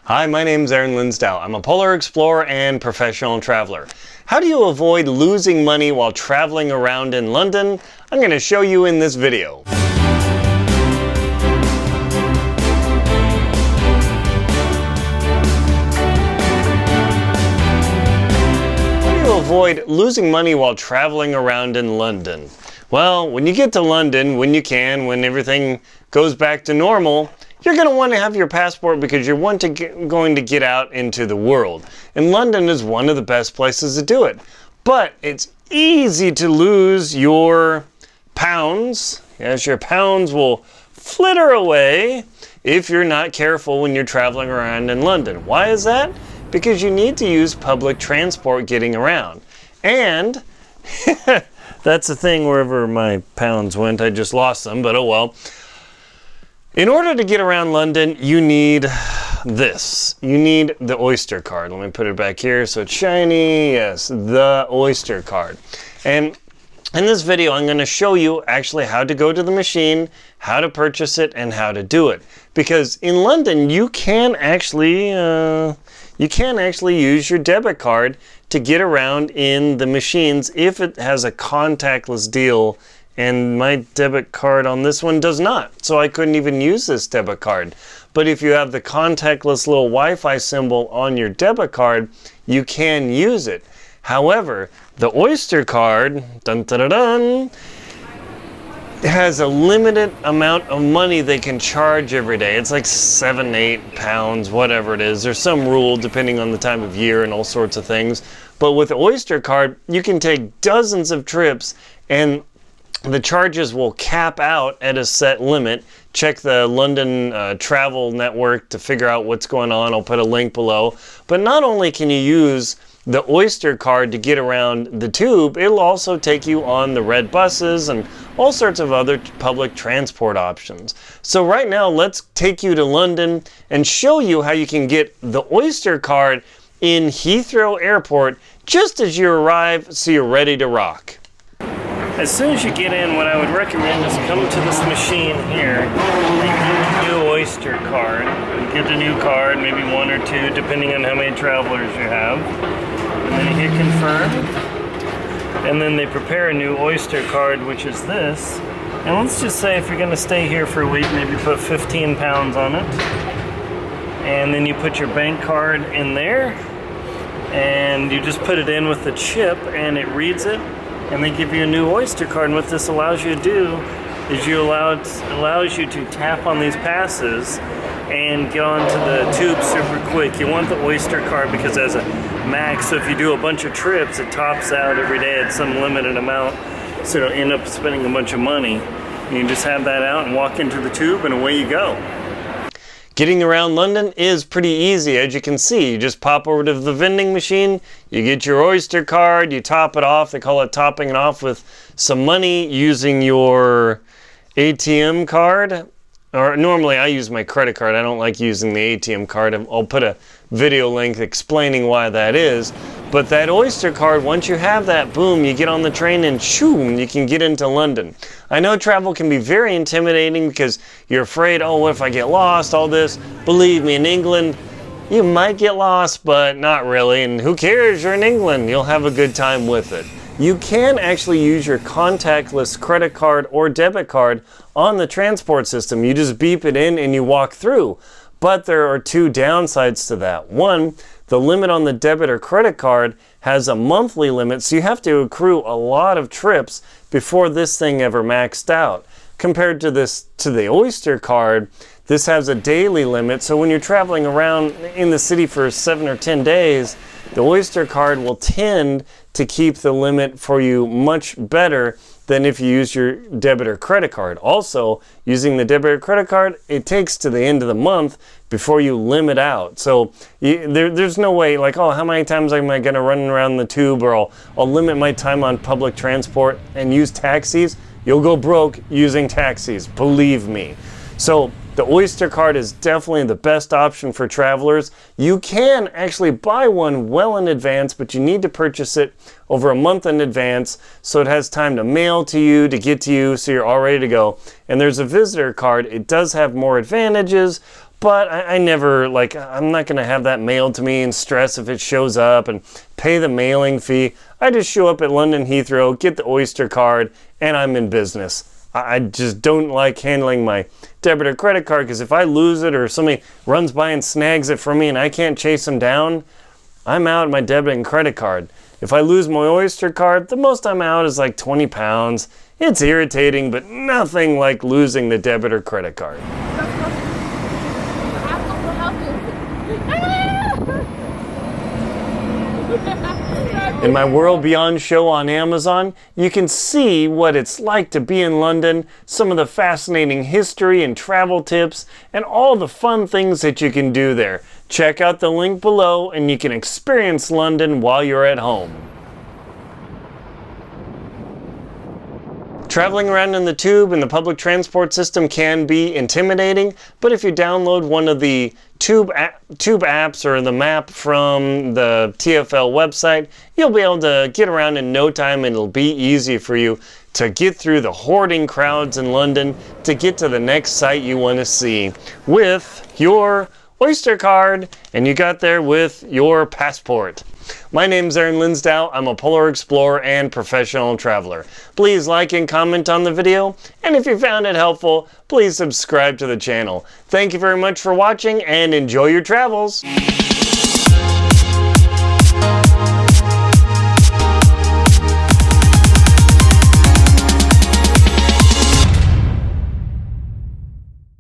Hi, my name's Linsdau. I'm a polar explorer and professional traveler. How do you avoid losing money while traveling around in London? I'm going to show you in this video. How do you avoid losing money while traveling around in London? Well, when you get to London, when when everything goes back to normal, you're going to want to have your passport because you're going to get out into the world. And London is one of the best places to do it. But it's easy to lose your pounds. Yes, your pounds will flitter away if you're not careful when you're traveling around in London. Why is that? Because you need to use public transport getting around. And that's the thing, wherever my pounds went, I just lost them, but oh well. In order to get around London, you need this. You need the Oyster card. Let me put it back here so it's shiny. Yes, the Oyster card. And in this video, I'm going to show you actually how to go to the machine, how to purchase it, and how to do it. Because in London, you can actually use your debit card to get around in the machines if it has a contactless deal. And my debit card on this one does not, so I couldn't even use this debit card. But if you have the contactless little Wi-Fi symbol on your debit card, you can use it. However, the Oyster card, dun, dun, dun, dun, has a limited amount of money they can charge every day. It's like 7, 8 pounds, whatever it is. There's some rule depending on the time of year and all sorts of things. But with the Oyster card, you can take dozens of trips and the charges will cap out at a set limit. Check the London travel network to figure out what's going on. I'll put a link below. But not only can you use the Oyster card to get around the tube, it'll also take you on the red buses and all sorts of other public transport options. So right now, let's take you to London and show you how you can get the Oyster card in Heathrow Airport just as you arrive so you're ready to rock. As soon as you get in, what I would recommend is come to this machine here and get a new Oyster card. Get the new card, maybe one or two, depending on how many travelers you have. And then you hit confirm. And then they prepare a new Oyster card, which is this. And let's just say if you're going to stay here for a week, maybe put 15 pounds on it. And then you put your bank card in there. And you just put it in with the chip and it reads it. And they give you a new Oyster card, and what this allows you to do is allows you to tap on these passes and get onto the tube super quick. You want the Oyster card because it has a max, so if you do a bunch of trips, it tops out every day at some limited amount, so you don't end up spending a bunch of money. You can just have that out and walk into the tube, and away you go. Getting around London is pretty easy, as you can see. You just pop over to the vending machine, you get your Oyster card, you top it off. They call it topping it off with some money using your ATM card. Or normally I use my credit card. I don't like using the ATM card. I'll put a video link explaining why that is. But that Oyster card, once you have that, boom, you get on the train and shoo, you can get into London. I know travel can be very intimidating because you're afraid, oh, what if I get lost, all this. Believe me, in England, you might get lost, but not really. And who cares? You're in England. You'll have a good time with it. You can actually use your contactless credit card or debit card on the transport system. You just beep it in and you walk through. But there are two downsides to that. One, the limit on the debit or credit card has a monthly limit, so you have to accrue a lot of trips before this thing ever maxed out. Compared to the Oyster card, this has a daily limit, so when you're traveling around in the city for 7 or 10 days, the Oyster card will tend to keep the limit for you much better than if you use your debit or credit card. Also, using the debit or credit card, it takes to the end of the month before you limit out. So there's no way, like, oh, how many times am I going to run around the tube, or I'll limit my time on public transport and use taxis. You'll go broke using taxis, believe me. So the Oyster card is definitely the best option for travelers. You can actually buy one well in advance, but you need to purchase it over a month in advance so it has time to mail to you, to get to you, so you're all ready to go. And there's a visitor card. It does have more advantages, But I never, like, I'm not going to have that mailed to me and stress if it shows up and pay the mailing fee. I just show up at London Heathrow, get the Oyster card, and I'm in business. I just don't like handling my debit or credit card, because if I lose it or somebody runs by and snags it from me and I can't chase them down, I'm out my debit and credit card. If I lose my Oyster card, the most I'm out is like 20 pounds. It's irritating, but nothing like losing the debit or credit card. In my World Beyond show on Amazon, you can see what it's like to be in London, some of the fascinating history and travel tips, and all the fun things that you can do there. Check out the link below and you can experience London while you're at home. Traveling around in the tube and the public transport system can be intimidating, but if you download one of the tube apps or the map from the TfL website, you'll be able to get around in no time, and it'll be easy for you to get through the hoarding crowds in London to get to the next site you want to see with your Oyster card, and you got there with your passport. My name's Linsdau. I'm a polar explorer and professional traveler. Please like and comment on the video, and if you found it helpful, please subscribe to the channel. Thank you very much for watching, and enjoy your travels.